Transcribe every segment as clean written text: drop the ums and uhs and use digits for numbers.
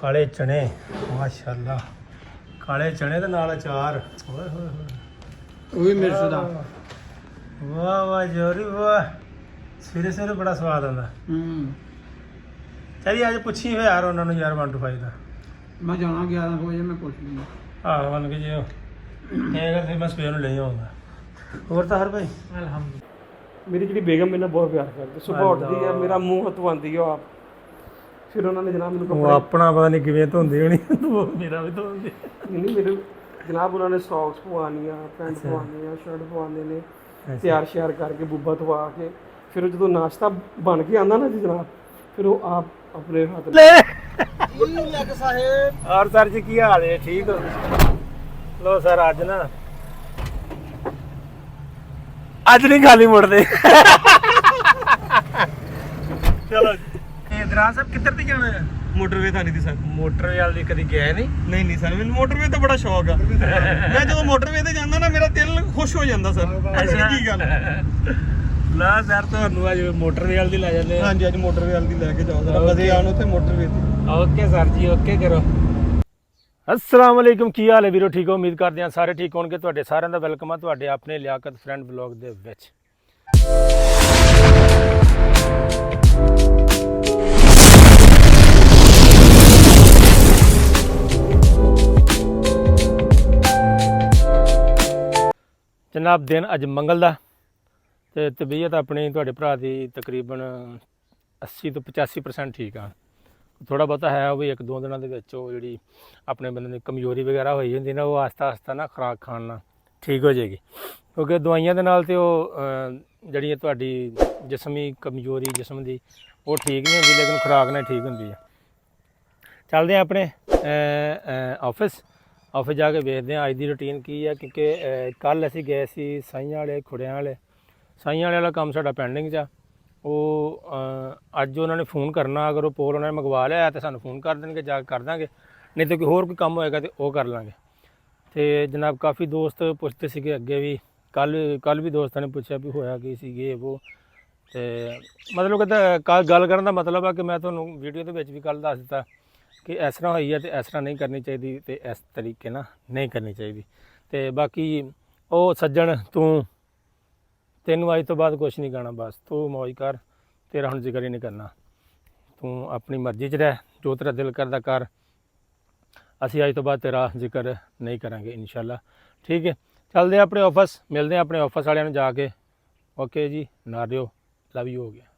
ਕਾਲੇ ਚਣੇ ਮਾਸ਼ਾਅੱਲਾ ਕਾਲੇ ਚਣੇ ਦੇ ਨਾਲ ਅਚਾਰ ਓਏ ਹੋਏ ਹੋਏ ਉਹ ਵੀ ਮਿਰਚ ਦਾ ਵਾਹ ਵਾਹ ਜੋਰੀ ਵਾਹ ਸਵੇਰੇ ਸਵੇਰੇ ਬੜਾ ਸਵਾਦ ਆਉਂਦਾ ਚਲੀ ਅੱਜ ਪੁੱਛੀ ਹੋਇਆ ਯਾਰ ਉਹਨਾਂ ਨੂੰ ਯਾਰ 1 to 5 ਦਾ ਮੈਂ ਜਾਣਾ 11 ਵਜੇ ਮੈਂ ਪੁੱਛ ਲੂੰਗਾ ਆਹ ਮੰਨ ਕੇ ਜਿਓ ਇਹ ਕਰ ਫਿਰ ਮੈਂ ਸਵੇਰ ਨੂੰ ਲੈ ਆਉਂਗਾ ਹੋਰ ਤਾਂ ਹਰ ਭਾਈ ਅਲਹਮਦੁਲਿਲਾ ਮੇਰੀ ਜਿਹੜੀ ਬੇਗਮ ਮੇਰੇ ਨਾਲ ਬਹੁਤ ਪਿਆਰ ਕਰਦੀ ਸੁਬਾਹ ਉੱਠਦੀ ਆ ਮੇਰਾ ਮੂੰਹ ਹੱਥਵਾਉਂਦੀ ਆ ਆਪ ਫਿਰ ਉਹਨਾਂ ਨੇ ਜਨਾਬ ਮੈਨੂੰ ਉਹ ਕੱਪੜੇ ਆਪਣਾ ਪਤਾ ਨਹੀਂ ਕਿਵੇਂ ਧੋਂਦੀ ਹੋਣੀ ਮੇਰਾ ਵੀ ਧੋਂਦੀ ਨਹੀਂ ਮੇਰੇ ਜਨਾਬ ਉਹਨਾਂ ਨੇ ਸੌਕਸ ਪਵਾਉਣੀਆਂ ਪੈਂਟ ਪਵਾਉਣੀਆਂ ਸ਼ਰਟ ਪਵਾਉਂਦੇ ਨੇ ਤਿਆਰ ਸ਼ਿਆਰ ਕਰਕੇ ਬੁੱਬਾ ਧਵਾ ਕੇ ਫਿਰ ਉਹ ਜਦੋਂ ਨਾਸ਼ਤਾ ਬਣ ਕੇ ਆਉਂਦਾ ਨਾ ਜੀ ਜਨਾਬ ਫਿਰ ਉਹ ਆਪ ਆਪਣੇ ਹੱਥ ਲੱਗ ਸਾਹਿਬ ਔਰ ਸਰ ਜੀ ਕੀ ਹਾਲ ਹੈ ਠੀਕ ਹੋ ਲੋ ਸਰ ਅੱਜ ਨਾ ਅੱਜ ਨਹੀਂ ਖਾਲੀ ਮੁੜਦੇ ਚਲੋ ਇਧਰਾਂ ਸਭ ਕਿੱਧਰ ਤੇ ਜਾਣਾ ਹੈ ਮੋਟਰਵੇ ਤਾਂ ਨਹੀਂ ਦੀ ਸਰ ਮੋਟਰ ਵਾਲ ਦੀ ਕਦੀ ਗਏ ਨਹੀਂ ਨਹੀਂ ਸਰ ਮੈਨੂੰ ਮੋਟਰਵੇ ਤਾਂ ਬੜਾ ਸ਼ੌਕ ਆ ਮੈਂ ਜਦੋਂ ਮੋਟਰਵੇ ਤੇ ਜਾਂਦਾ ਨਾ ਮੇਰਾ ਦਿਲ ਖੁਸ਼ ਹੋ ਜਾਂਦਾ ਸਰ ਕੀ ਗੱਲ ਲਾ ਸਰ ਤੁਹਾਨੂੰ ਅੱਜ ਮੋਟਰ ਵਾਲ ਦੀ ਲੈ ਜਾਂਦੇ ਆ ਹਾਂਜੀ ਅੱਜ ਮੋਟਰਵੇ ਵਾਲ ਦੀ ਲੈ ਕੇ ਜਾਓ ਸਰ ਮਜ਼ੇ ਆਉਣ ਉੱਥੇ ਮੋਟਰਵੇ ਤੇ ਓਕੇ ਸਰ ਜੀ ਓਕੇ ਕਰੋ अस्सलाम वालेकुम ਕੀ ਹਾਲ ਹੈ ਵੀਰੋ ਠੀਕ ਹੋ ਉਮੀਦ ਕਰਦੇ ਹਾਂ ਸਾਰੇ ਠੀਕ ਹੋਣਗੇ ਤੁਹਾਡੇ ਸਾਰਿਆਂ ਦਾ ਵੈਲਕਮ ਆ ਤੁਹਾਡੇ ਆਪਣੇ ਲਿਆਕਤ ਫਰੈਂਡ ਵਲੌਗ ਦੇ ਵਿੱਚ ਜਨਾਬ ਦਿਨ ਅੱਜ ਮੰਗਲ ਦਾ ਤੇ ਤਬੀਅਤ ਆਪਣੀ ਤੁਹਾਡੇ ਭਰਾ ਦੀ ਤਕਰੀਬਨ 80 ਤੋਂ 85% ਠੀਕ ਆ ਥੋੜਾ ਬਹੁਤਾ ਹੈ ਉਹ ਵੀ 1-2 ਦਿਨਾਂ ਦੇ ਵਿੱਚ ਉਹ ਜਿਹੜੀ ਆਪਣੇ ਬੰਦੇ ਦੀ ਕਮਜ਼ੋਰੀ ਵਗੈਰਾ ਹੋਈ ਹੁੰਦੀ ਨਾ ਉਹ ਆਸਤਾ ਆਸਤਾ ਨਾ ਖੁਰਾਕ ਖਾਣ ਨਾਲ ਠੀਕ ਹੋ ਜਾਏਗੀ ਕਿਉਂਕਿ ਦਵਾਈਆਂ ਦੇ ਨਾਲ ਤੇ ਉਹ ਜਿਹੜੀ ਤੁਹਾਡੀ ਜਿਸਮੀ ਕਮਜ਼ੋਰੀ ਜਿਸਮ ਦੀ ਉਹ ਠੀਕ ਨਹੀਂ ਹੁੰਦੀ ਲੇਕਿਨ ਖੁਰਾਕ ਨਾਲ ਠੀਕ ਹੁੰਦੀ ਹੈ ਚੱਲਦੇ ਆ ਆਪਣੇ ਆਫਿਸ ਜਾ ਕੇ ਵੇਖਦੇ ਹਾਂ ਅੱਜ ਦੀ ਰੁਟੀਨ ਕੀ ਹੈ ਕਿਉਂਕਿ ਕੱਲ ਅਸੀਂ ਗਏ ਸੀ ਸਾਈਆਂ ਵਾਲੇ ਖੁੜਿਆਂ ਵਾਲਾ ਕੰਮ ਸਾਡਾ ਪੈਂਡਿੰਗ 'ਚ ਆ ਉਹ ਅੱਜ ਉਹਨਾਂ ਨੇ ਫੋਨ ਕਰਨਾ ਅਗਰ ਉਹ ਪੋਲ ਉਹਨਾਂ ਨੇ ਮੰਗਵਾ ਲਿਆ ਤਾਂ ਸਾਨੂੰ ਫੋਨ ਕਰ ਦੇਣਗੇ ਜਾ ਕੇ ਕਰ ਦਾਂਗੇ ਨਹੀਂ ਤਾਂ ਕੋਈ ਹੋਰ ਕੋਈ ਕੰਮ ਹੋਏਗਾ ਤਾਂ ਉਹ ਕਰ ਲਾਂਗੇ ਅਤੇ ਜਨਾਬ ਕਾਫੀ ਦੋਸਤ ਪੁੱਛਦੇ ਸੀਗੇ ਅੱਗੇ ਵੀ ਕੱਲ ਵੀ ਦੋਸਤਾਂ ਨੇ ਪੁੱਛਿਆ ਵੀ ਹੋਇਆ ਕੀ ਸੀਗੇ ਉਹ ਅਤੇ ਮਤਲਬ ਕਿ ਗੱਲ ਕਰਨ ਦਾ ਮਤਲਬ ਆ ਕਿ ਮੈਂ ਤੁਹਾਨੂੰ ਵੀਡੀਓ ਦੇ ਵਿੱਚ ਵੀ ਕੱਲ ਦੱਸ ਦਿੱਤਾ ਕਿ ਇਸ ਤਰ੍ਹਾਂ ਹੋਈ ਹੈ ਅਤੇ ਇਸ ਤਰ੍ਹਾਂ ਨਹੀਂ ਕਰਨੀ ਚਾਹੀਦੀ ਅਤੇ ਇਸ ਤਰੀਕੇ ਨਾਲ ਨਹੀਂ ਕਰਨੀ ਚਾਹੀਦੀ ਅਤੇ ਬਾਕੀ ਉਹ ਸੱਜਣ ਤੈਨੂੰ ਅੱਜ ਤੋਂ ਬਾਅਦ ਕੁਛ ਨਹੀਂ ਕਰਨਾ ਬਸ ਤੂੰ ਮੌਜ ਕਰ ਤੇਰਾ ਹੁਣ ਜ਼ਿਕਰ ਹੀ ਨਹੀਂ ਕਰਨਾ ਤੂੰ ਆਪਣੀ ਮਰਜ਼ੀ 'ਚ ਰਹਿ ਜੋ ਤੇਰਾ ਦਿਲ ਕਰਦਾ ਕਰ ਅਸੀਂ ਅੱਜ ਤੋਂ ਬਾਅਦ ਤੇਰਾ ਜ਼ਿਕਰ ਨਹੀਂ ਕਰਾਂਗੇ ਇਨਸ਼ਾਅੱਲਾ ਠੀਕ ਹੈ ਚੱਲਦੇ ਆਪਣੇ ਆਫਿਸ ਮਿਲਦੇ ਹਾਂ ਆਪਣੇ ਆਫਿਸ ਵਾਲਿਆਂ ਨੂੰ ਜਾ ਕੇ ਓਕੇ ਜੀ ਨਾਰਿਓ ਲਵ ਯੂ ਹੋ ਗਿਆ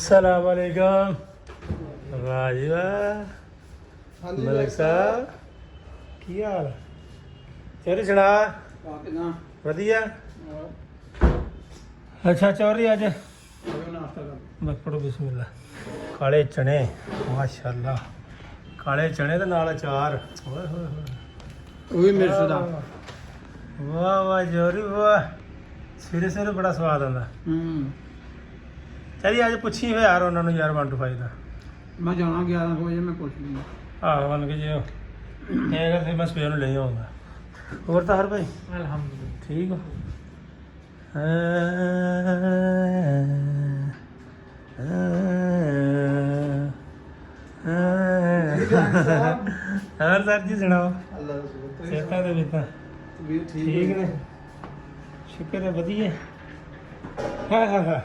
अस्सलाम वालेकुम वाह जी वाह मलिक साहब की हाल चौधरी सुना वधिया अच्छा चौधरी अज बस पढ़ो बिस्मिल्लाह काले चने माशाअल्लाह काले चने दे नाल अचार ओए होए होए ਉਹ ਵੀ ਮਿਰਚ ਦਾ वाह वाह चौधरी वाह सवेरे सवेरे बड़ा स्वाद आंदा चलिए आज पुछी हो यार उन्होंने यार 1 to 5 ਦਾ ਮੈਂ ਜਾਣਾ 11 ਵਜੇ ਮੈਂ ਪੁੱਛ ਲੂੰਗਾ ਆਹ ਮੰਨ ਕੇ ਜਿਓ ਇਹ ਕਰ ਫਿਰ ਮੈਂ ਸਵੇਰ ਨੂੰ ਲੈ ਆਉਂਗਾ ਹੋਰ ਤਾਂ ਹਰ ਭਾਈ ਅਲਹਮਦੁਲਿਲਾ ਠੀਕ ਹੋ ਹੋਰ ਸਰ ਜੀ ਸੁਣਾਓ ਅੱਲਾ ਦਾ ਸ਼ੁਕਰ ਸਿਹਤਾਂ ਦੇ ਵਿੱਚ ਤਾਂ ਵੀ ਠੀਕ ਨੇ ਸ਼ੁਕਰ ਹੈ ਵਧੀਆ ਹਾਂ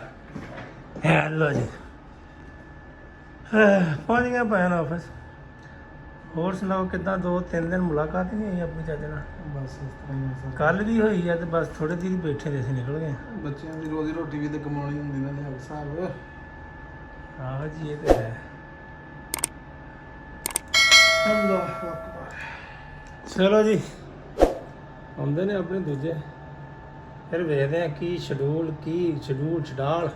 ਹੈਲੋ ਜੀ ਪਹੁੰਚ ਗਿਆ ਭੈਣ ਆਫਿਸ ਹੋਰ ਸੁਣਾਓ ਕਿੱਦਾਂ 2-3 ਦਿਨ ਮੁਲਾਕਾਤ ਹੀ ਨਹੀਂ ਹੋਈ ਆਪਣੀ ਚੱਜ ਨਾਲ ਬਸ ਇਸ ਤਰ੍ਹਾਂ ਹੀ ਆ ਸਰ ਕੱਲ ਵੀ ਹੋਈ ਆ ਤੇ ਬਸ ਥੋੜੇ ਦਿਨ ਹੀ ਬੈਠੇ ਦੇ ਸੀ ਨਿਕਲ ਗਏ ਬੱਚਿਆਂ ਦੀ ਰੋਜ਼ੀ ਰੋਟੀ ਵੀ ਤੇ ਕਮਾਉਣੀ ਹੁੰਦੀ ਨਾ ਲਿਹਾਜ਼ ਸਾਹਿਬ ਆਹੋ ਜੀ ਇਹ ਤੇ ਹੈ ਅੱਲਾਹੁ ਅਕਬਰ ਚਲੋ ਜੀ ਆਉਂਦੇ ਨੇ ਆਪਣੇ ਦੂਜੇ ਫਿਰ ਵੇਖਦੇ ਆ ਕੀ ਸ਼ਡਿਊਲ ਛਡਾਲ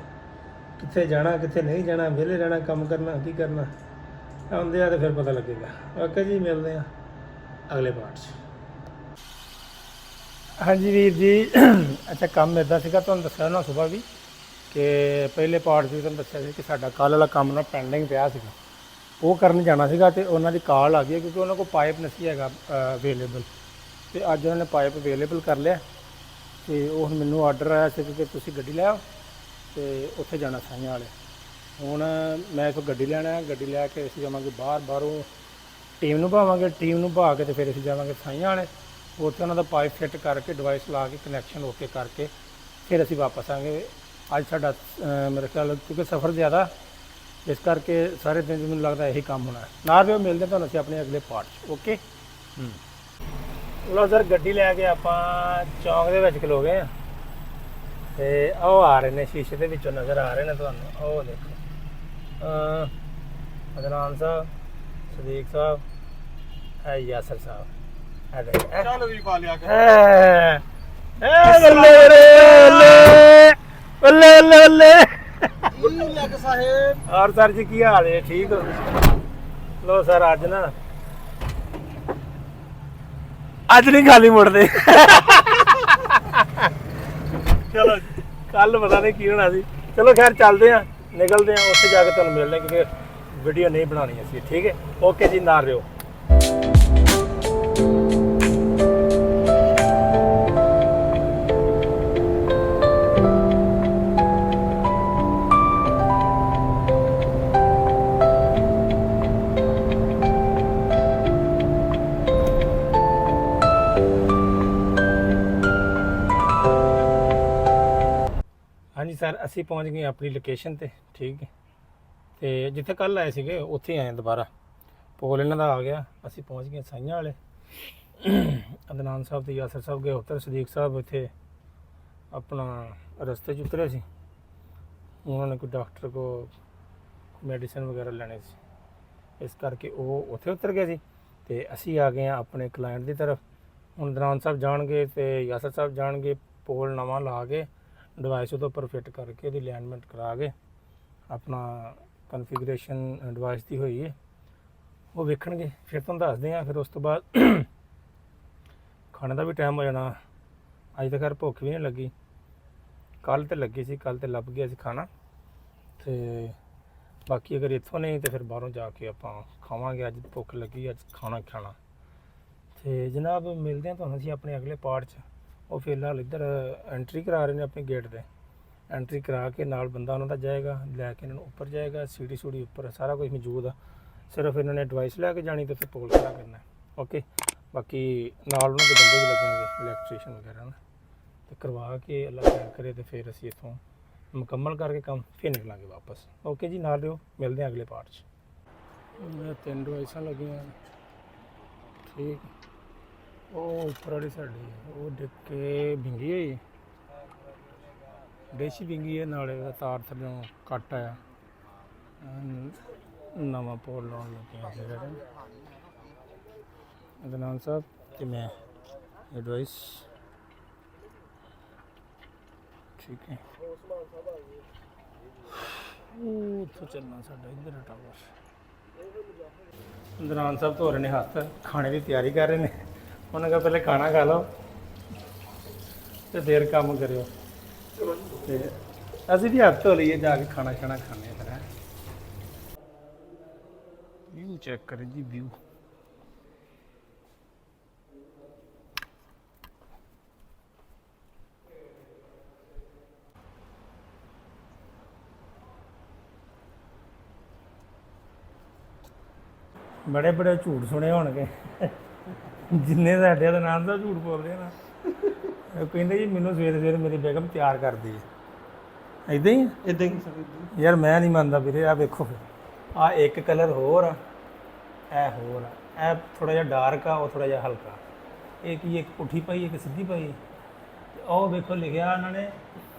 ਕਿੱਥੇ ਜਾਣਾ ਕਿੱਥੇ ਨਹੀਂ ਜਾਣਾ ਵਿਹਲੇ ਰਹਿਣਾ ਕੰਮ ਕਰਨਾ ਕੀ ਕਰਨਾ ਆਉਂਦੇ ਆ ਤੇ ਫਿਰ ਪਤਾ ਲੱਗੇਗਾ ਓਕੇ ਜੀ ਮਿਲਦੇ ਆ ਅਗਲੇ ਪਾਰਟ 'ਚ ਹਾਂਜੀ ਵੀਰ ਜੀ ਅੱਛਾ ਕੰਮ ਇੱਦਾਂ ਸੀਗਾ ਤੁਹਾਨੂੰ ਦੱਸਿਆ ਨਾ ਸਵੇਰ ਵੀ ਕਿ ਪਹਿਲੇ ਪਾਰਟ 'ਚ ਵੀ ਤੁਹਾਨੂੰ ਦੱਸਿਆ ਸੀ ਕਿ ਸਾਡਾ ਕੱਲ੍ਹ ਵਾਲਾ ਕੰਮ ਨਾ ਪੈਂਡਿੰਗ ਪਿਆ ਸੀਗਾ ਉਹ ਕਰਨ ਜਾਣਾ ਸੀਗਾ ਤੇ ਉਹਨਾਂ ਦੀ ਕਾਲ ਆ ਗਈ ਕਿਉਂਕਿ ਉਹਨਾਂ ਕੋਲ ਪਾਈਪ ਨਹੀਂ ਸੀ ਹੈਗਾ ਅਵੇਲੇਬਲ ਤੇ ਅੱਜ ਉਹਨਾਂ ਨੇ ਪਾਈਪ ਅਵੇਲੇਬਲ ਕਰ ਲਿਆ ਤੇ ਉਹ ਹੁਣ ਮੈਨੂੰ ਆਰਡਰ ਆਇਆ ਸੀ ਕਿ ਤੁਸੀਂ ਗੱਡੀ ਲੈ ਆਓ ਤੇ ਉੱਥੇ ਜਾਣਾ ਸਾਈਆਂ ਵਾਲੇ ਹੁਣ ਮੈਂ ਇੱਥੋਂ ਗੱਡੀ ਲੈਣਾ ਗੱਡੀ ਲੈ ਕੇ ਅਸੀਂ ਜਾਵਾਂਗੇ ਬਾਹਰੋਂ ਟੀਮ ਨੂੰ ਭਾਵਾਂਗੇ ਟੀਮ ਨੂੰ ਭਾ ਕੇ ਤੇ ਫਿਰ ਅਸੀਂ ਜਾਵਾਂਗੇ ਸਾਈਆਂ ਵਾਲੇ ਉੱਥੇ ਉਹਨਾਂ ਦਾ ਪਾਈਪ ਫਿੱਟ ਕਰਕੇ ਡਿਵਾਈਸ ਲਾ ਕੇ ਕਨੈਕਸ਼ਨ ਓਕੇ ਕਰਕੇ ਫਿਰ ਅਸੀਂ ਵਾਪਸ ਆਵਾਂਗੇ ਅੱਜ ਸਾਡਾ ਮੇਰੇ ਖਿਆਲ ਕਿਉਂਕਿ ਸਫ਼ਰ ਜ਼ਿਆਦਾ ਇਸ ਕਰਕੇ ਸਾਰੇ ਦਿਨ ਮੈਨੂੰ ਲੱਗਦਾ ਇਹੀ ਕੰਮ ਹੋਣਾ ਨਾਲ ਵੀ ਮਿਲਦੇ ਤੁਹਾਨੂੰ ਅਸੀਂ ਆਪਣੇ ਅਗਲੇ ਪਾਰਟ 'ਚ ਓਕੇ ਲੋ ਸਰ ਗੱਡੀ ਲੈ ਕੇ ਆਪਾਂ ਚੌਂਕ ਦੇ ਵਿੱਚ ਖਲੋ ਗਏ ਆ ਤੇ ਉਹ ਆ ਰਹੇ ਨੇ ਸ਼ੀਸ਼ੇ ਦੇ ਵਿੱਚੋਂ ਨਜ਼ਰ ਆ ਰਹੇ ਨੇ ਤੁਹਾਨੂੰ ਉਹ ਦੇਖੋ ਅਦਨਾਨ ਸਾਹਿਬ ਸਦੀਕ ਸਾਹਿਬ ਹੈ ਯਾਸਰ ਸਾਹਿਬ ਚੱਲ ਵੀ ਪਾ ਲਿਆ ਬੱਲੇ ਇਹ ਲੱਗ ਸਾਹਿਬ ਔਰ ਸਰ ਜੀ ਕੀ ਹਾਲ ਹੈ ਠੀਕ ਹੋ ਲੋ ਸਰ ਅੱਜ ਨਾ ਅੱਜ ਨਹੀਂ ਖਾਲੀ ਮੁੜਦੇ ਚਲੋ ਕੱਲ ਪਤਾ ਨਹੀਂ ਕੀ ਹੋਣਾ ਸੀ ਚਲੋ ਖੈਰ ਚੱਲਦੇ ਆ ਨਿਕਲਦੇ ਆ ਉੱਥੇ ਜਾ ਕੇ ਤੁਹਾਨੂੰ ਮਿਲਦੇ ਕਿਉਂਕਿ ਵੀਡੀਓ ਨਹੀਂ ਬਣਾਉਣੀ ਅਸੀਂ ਠੀਕ ਹੈ ਓਕੇ ਜੀ ਨਾਲ ਰਿਓ ਹਾਂਜੀ ਸਰ ਅਸੀਂ ਪਹੁੰਚ ਗਏ ਆਪਣੀ ਲੋਕੇਸ਼ਨ ਤੇ ਠੀਕ ਹੈ ਤੇ ਜਿੱਥੇ ਕੱਲ ਆਏ ਸੀਗੇ ਉੱਥੇ ਆਏ ਦੁਬਾਰਾ ਪੋਲ ਇਹਨਾਂ ਦਾ ਆ ਗਿਆ ਅਸੀਂ ਪਹੁੰਚ ਗਏ ਸਾਈਆਂ ਵਾਲੇ ਅਦਨਾਨ ਸਾਹਿਬ ਤੇ ਯਾਸਰ ਸਾਹਿਬ ਗਏ ਉੱਤਰ ਸਦੀਕ ਸਾਹਿਬ ਇੱਥੇ ਆਪਣਾ ਰਸਤੇ 'ਚ ਉਤਰੇ ਸੀ ਉਹਨਾਂ ਨੇ ਕੋਈ ਡਾਕਟਰ ਕੋ ਮੈਡੀਸਨ ਵਗੈਰਾ ਲੈਣੇ ਸੀ ਇਸ ਕਰਕੇ ਉਹ ਉੱਥੇ ਉਤਰ ਗਏ ਸੀ ਤੇ ਅਸੀਂ ਆ ਗਏ ਆ ਆਪਣੇ ਕਲਾਇੰਟ ਦੀ ਤਰਫ ਹੁਣ ਅਦਨਾਨ ਸਾਹਿਬ ਜਾਣਗੇ ਤੇ ਯਾਸਰ ਸਾਹਿਬ ਜਾਣਗੇ ਪੋਲ ਨਵਾਂ ਲਾ ਕੇ ਡਿਵਾਈਸ ਉਹਦੇ ਉੱਪਰ ਫਿੱਟ ਕਰਕੇ ਉਹਦੀ ਅਲਾਈਨਮੈਂਟ ਕਰਾ ਕੇ ਆਪਣਾ ਕਨਫੀਗਰੇਸ਼ਨ ਡਿਵਾਈਸ ਦੀ ਹੋਈ ਹੈ ਉਹ ਵੇਖਣਗੇ ਫਿਰ ਤੁਹਾਨੂੰ ਦੱਸਦੇ ਹਾਂ ਫਿਰ ਉਸ ਤੋਂ ਬਾਅਦ ਖਾਣੇ ਦਾ ਵੀ ਟਾਈਮ ਹੋ ਜਾਣਾ ਅੱਜ ਤੱਕ ਭੁੱਖ ਵੀ ਨਹੀਂ ਲੱਗੀ ਕੱਲ ਤੇ ਲੱਗੀ ਸੀ ਕੱਲ ਤੇ ਲੱਭ ਗਿਆ ਸੀ ਖਾਣਾ ਤੇ ਬਾਕੀ ਅਗਰ ਇੱਥੋਂ ਨਹੀਂ ਤੇ ਫਿਰ ਬਾਹਰੋਂ ਜਾ ਕੇ ਆਪਾਂ ਖਾਵਾਂਗੇ ਅੱਜ ਭੁੱਖ ਲੱਗੀ ਅੱਜ ਖਾਣਾ ਤੇ ਜਨਾਬ ਮਿਲਦੇ ਹਾਂ ਤੁਹਾਨੂੰ ਅਸੀਂ ਆਪਣੇ ਅਗਲੇ ਪਾਰਟ 'ਚ ਉਹ ਫਿਲਹਾਲ ਇੱਧਰ ਐਂਟਰੀ ਕਰਾ ਰਹੇ ਨੇ ਆਪਣੇ ਗੇਟ 'ਤੇ ਐਂਟਰੀ ਕਰਾ ਕੇ ਨਾਲ ਬੰਦਾ ਉਹਨਾਂ ਦਾ ਜਾਏਗਾ ਲੈ ਕੇ ਇਹਨਾਂ ਨੂੰ ਉੱਪਰ ਜਾਏਗਾ ਸੀੜੀ ਸੂੜੀ ਉੱਪਰ ਸਾਰਾ ਕੁਝ ਮੌਜੂਦ ਆ ਸਿਰਫ ਇਹਨਾਂ ਨੇ ਡਿਵਾਈਸ ਲੈ ਕੇ ਜਾਣੀ ਤੇ ਉੱਥੇ ਪੋਲ ਖੜਾ ਕਰਨਾ ਓਕੇ ਬਾਕੀ ਨਾਲ ਉਹਨਾਂ ਦੇ ਬੰਦੇ ਵੀ ਲੱਗਣਗੇ ਇਲੈਕਟ੍ਰੀਸ਼ੀਅਨ ਵਗੈਰਾ ਨਾ ਤੇ ਕਰਵਾ ਕੇ ਅੱਲਾ ਖੈਰ ਕਰੇ ਤੇ ਫਿਰ ਅਸੀਂ ਇੱਥੋਂ ਮੁਕੰਮਲ ਕਰਕੇ ਕੰਮ ਫਿਰ ਨਿਕਲਾਂਗੇ ਵਾਪਸ ਓਕੇ ਜੀ ਨਾਲ ਦਿਓ ਮਿਲਦੇ ਹਾਂ ਅਗਲੇ ਪਾਰਟ 'ਚ 3 ਡਿਵਾਈਸਾਂ ਲੱਗੀਆਂ ਠੀਕ ਉਹ ਉੱਪਰ ਵਾਲੀ ਸਾਡੀ ਉਹ ਡਿੱਗ ਕੇ ਵਿੰਗੀ ਹੋਈ ਡਿਸ਼ ਵਿੰਗੀ ਹੈ ਨਾਲੇ ਦਾ ਤਾਰ ਥੱਲੋਂ ਕੱਟ ਆਇਆ ਨਵਾਂ ਪੋਲ ਲਾਉਣ ਲੱਗਿਆ ਸੀਗਾ ਅਦਨਾਨ ਸਾਹਿਬ ਤੇ ਮੈਂ ਐਡਵਾਈਸ ਠੀਕ ਹੈ ਉਹ ਉੱਥੋਂ ਚੱਲਣਾ ਸਾਡਾ ਇੱਧਰ ਟਾਵਰ ਅਦਨਾਨ ਸਾਹਿਬ ਧੋ ਰਹੇ ਨੇ ਹੱਥ ਖਾਣੇ ਦੀ ਤਿਆਰੀ ਕਰ ਰਹੇ ਨੇ ਉਹਨਾਂ ਕਹਾ ਪਹਿਲੇ ਖਾਣਾ ਖਾ ਲਓ ਤੇ ਫਿਰ ਕੰਮ ਕਰਿਓ ਤੇ ਅਸੀਂ ਵੀ ਹੱਥ ਧੋ ਲਈਏ ਜਾ ਕੇ ਖਾਣਾ ਖਾਣੇ ਫਿਰ ਵਿਊ ਚੈੱਕ ਕਰੇ ਜੀ ਵਿਊ ਬੜੇ ਬੜੇ ਝੂਠ ਸੁਣੇ ਹੋਣਗੇ ਜਿੰਨੇ ਸਾਡੇ ਦਾ ਨਾਮ ਦਾ ਝੂਠ ਬੋਲਦੇ ਆ ਨਾ। ਉਹ ਕਹਿੰਦੇ ਜੀ ਮੈਨੂੰ ਸਵੇਰੇ ਸਵੇਰੇ ਮੇਰੀ ਬੇਗਮ ਤਿਆਰ ਕਰਦੀ ਹੈ। ਇਦਾਂ ਹੀ ਆ? ਇਦਾਂ ਹੀ ਸਰ ਯਾਰ ਮੈਂ ਨਹੀਂ ਮੰਨਦਾ ਵੀਰੇ। ਆ ਵੇਖੋ ਫਿਰ ਆ ਇੱਕ ਕਲਰ ਹੋਰ ਆ, ਇਹ ਹੋਰ ਆ, ਇਹ ਥੋੜਾ ਜਿਹਾ ਡਾਰਕ ਆ, ਉਹ ਥੋੜਾ ਜਿਹਾ ਹਲਕਾ। ਇਹ ਕੀ ਇੱਕ ਪੁੱਠੀ ਪਾਈ ਇੱਕ ਸਿੱਧੀ ਪਾਈ। ਤੇ ਉਹ ਵੇਖੋ ਲਿਖਿਆ ਉਹਨਾਂ ਨੇ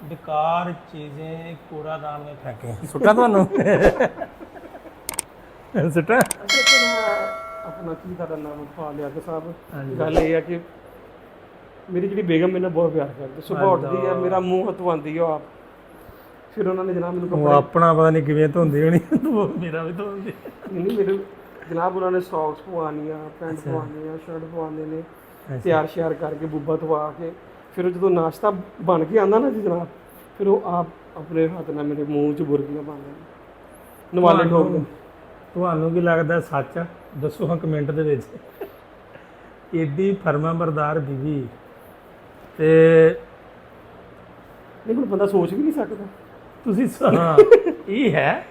ਬੇਕਾਰ ਚੀਜ਼ें ਕੂੜਾਦਾਨ ਵਿੱਚ ਫੈਂਕੇ। ਸੁੱਟਾਂ ਤੁਹਾਨੂੰ ਸੁੱਟਾਂ? ਆਪਣਾ ਕੀ ਤੁਹਾਡਾ ਨਾਮ ਪਾ ਲਿਆ ਕਿ ਸਾਹਿਬ ਗੱਲ ਇਹ ਆ ਕਿ ਮੇਰੀ ਜਿਹੜੀ ਬੇਗਮ ਮੇਰੇ ਨਾਲ ਬਹੁਤ ਪਿਆਰ ਕਰਦੀ, ਸੁਬਾਹ ਉੱਠਦੀ ਆ ਮੇਰਾ ਮੂੰਹ ਹਤਵਾਉਂਦੀ ਆ ਆਪ। ਫਿਰ ਉਹਨਾਂ ਨੇ ਜਨਾਬ ਮੈਨੂੰ ਉਹ ਆਪਣਾ ਪਤਾ ਨਹੀਂ ਕਿਵੇਂ ਧੋਂਦੀ ਹੋਣੀ, ਮੇਰਾ ਵੀ ਧੋਂਦੀ। ਨਹੀਂ ਮੇਰੇ ਜਨਾਬ ਉਹਨਾਂ ਨੇ ਸੌਕਸ ਪਵਾਉਣੀਆਂ, ਪੈਂਟ ਪਵਾਉਣੀਆਂ, ਸ਼ਰਟ ਪਵਾਉਂਦੇ ਨੇ, ਤਿਆਰ ਸ਼ਿਆਰ ਕਰਕੇ ਬੁੱਬਾ ਧਵਾ ਕੇ ਫਿਰ ਜਦੋਂ ਨਾਸ਼ਤਾ ਬਣ ਕੇ ਆਉਂਦਾ ਨਾ ਜੀ ਜਨਾਬ, ਫਿਰ ਉਹ ਆਪ ਆਪਣੇ ਹੱਥ ਨਾਲ ਮੇਰੇ ਮੂੰਹ 'ਚ ਬੁਰਕੀਆਂ ਪਾਉਂਦੇ ਨੇ, ਨਵਾਲੇ ਠੋਕਦੇ। ਤੁਹਾਨੂੰ ਕੀ ਲੱਗਦਾ ਸੱਚ ਆ? ਦੱਸੋ ਹਾਂ ਕਮੈਂਟ ਦੇ ਵਿੱਚ। ਏਡੀ ਫਰਮਾਬਰਦਾਰ ਬੀਵੀ ਤੇ ਨਹੀਂ ਹੁਣ ਬੰਦਾ ਸੋਚ ਵੀ ਨਹੀਂ ਸਕਦਾ। ਤੁਸੀਂ ਹਾਂ ਇਹ ਹੈ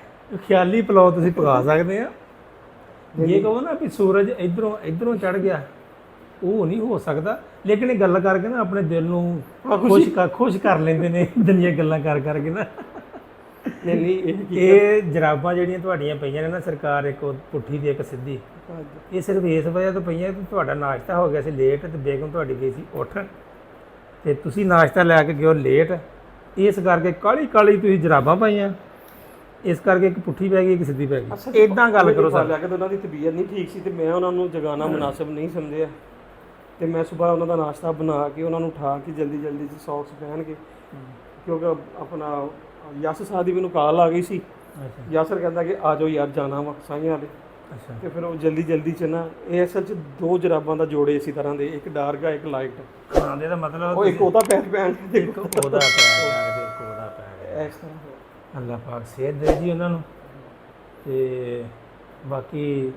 ਖਿਆਲੀ ਪਲਾਓ ਤੁਸੀਂ ਪਕਾ ਸਕਦੇ ਆ। ਜੇ ਕਹੋ ਨਾ ਵੀ ਸੂਰਜ ਇਧਰੋਂ ਚੜ ਗਿਆ, ਉਹ ਨਹੀਂ ਹੋ ਸਕਦਾ। ਲੇਕਿਨ ਇਹ ਗੱਲ ਕਰਕੇ ਨਾ ਆਪਣੇ ਦਿਲ ਨੂੰ ਖੁਸ਼ ਕਰ ਲੈਂਦੇ ਨੇ ਦੁਨੀਆ ਗੱਲਾਂ ਕਰ ਕਰਕੇ ਨਾ। ਨਹੀਂ ਇਹ ਜਰਾਬਾਂ ਜਿਹੜੀਆਂ ਤੁਹਾਡੀਆਂ ਪਈਆਂ ਨੇ ਨਾ, ਸਰਕਾਰ ਇੱਕ ਪੁੱਠੀ ਦੀ ਇੱਕ ਸਿੱਧੀ, ਇਹ ਸਿਰਫ ਇਸ ਵਜ੍ਹਾ ਤੋਂ ਪਈਆਂ ਕਿ ਤੁਹਾਡਾ ਨਾਸ਼ਤਾ ਹੋ ਗਿਆ ਸੀ ਲੇਟ ਤੇ ਬੇਗਮ ਤੁਹਾਡੀ ਗਈ ਸੀ ਉੱਠ, ਤੇ ਤੁਸੀਂ ਨਾਸ਼ਤਾ ਲੈ ਕੇ ਗਏ ਹੋ ਲੇਟ, ਇਸ ਕਰਕੇ ਕਾਲੀ ਕਾਲੀ ਤੁਸੀਂ ਜਰਾਬਾਂ ਪਾਈਆਂ, ਇਸ ਕਰਕੇ ਇੱਕ ਪੁੱਠੀ ਪੈ ਗਈ ਇੱਕ ਸਿੱਧੀ ਪੈ ਗਈ। ਇਦਾਂ ਗੱਲ ਕਰੋ ਸਰ। ਲਿਆ ਕੇ ਉਹਨਾਂ ਦੀ ਤਬੀਅਤ ਨਹੀਂ ਠੀਕ ਸੀ ਤੇ ਮੈਂ ਉਹਨਾਂ ਨੂੰ ਜਗਾਉਣਾ ਮੁਨਾਸਿਬ ਨਹੀਂ ਸਮਝਿਆ, ਤੇ ਮੈਂ ਸਵੇਰ ਉਹਨਾਂ ਦਾ ਨਾਸ਼ਤਾ ਬਣਾ ਕੇ ਉਹਨਾਂ ਨੂੰ ਉਠਾ ਕੇ ਜਲਦੀ ਜਲਦੀ ਚ ਸੌਕਸ ਪਹਿਨ ਕੇ, ਕਿਉਂਕਿ ਆਪਣਾ ਯਾਸਰ ਸਾਹਿਬ ਦੀ ਮੈਨੂੰ ਕਾਲ ਆ ਗਈ ਸੀ। ਯਾਸਰ ਕਹਿੰਦਾ ਕਿ ਆ ਜਾਓ ਯਾਰ ਜਾਣਾ ਵਾ ਸਾਈਆਂ ਦੇ। ਤੇ ਫਿਰ ਉਹ ਜਲਦੀ ਚ ਨਾ, ਇਹ ਅਸਲ ਚ ਦੋ ਜਰਾਬਾਂ ਦਾ ਜੋੜੇ ਇਸੇ ਤਰ੍ਹਾਂ ਦੇ, ਇੱਕ ਡਾਰਕ ਆ ਇੱਕ ਲਾਈਟ। ਹਾਂ ਇਹਦਾ ਮਤਲਬ ਉਹ ਇੱਕ ਉਹਦਾ ਪੈਰ ਪੈਣ ਤੇ ਇੱਕ ਉਹਦਾ ਪੈ ਗਿਆ। ਇਸ ਤਰ੍ਹਾਂ ਅੱਲਾਹ ਪਾਕ ਸਿਹਤ ਦੇ ਜੀ ਉਹਨਾਂ ਨੂੰ। ਤੇ ਬਾਕੀ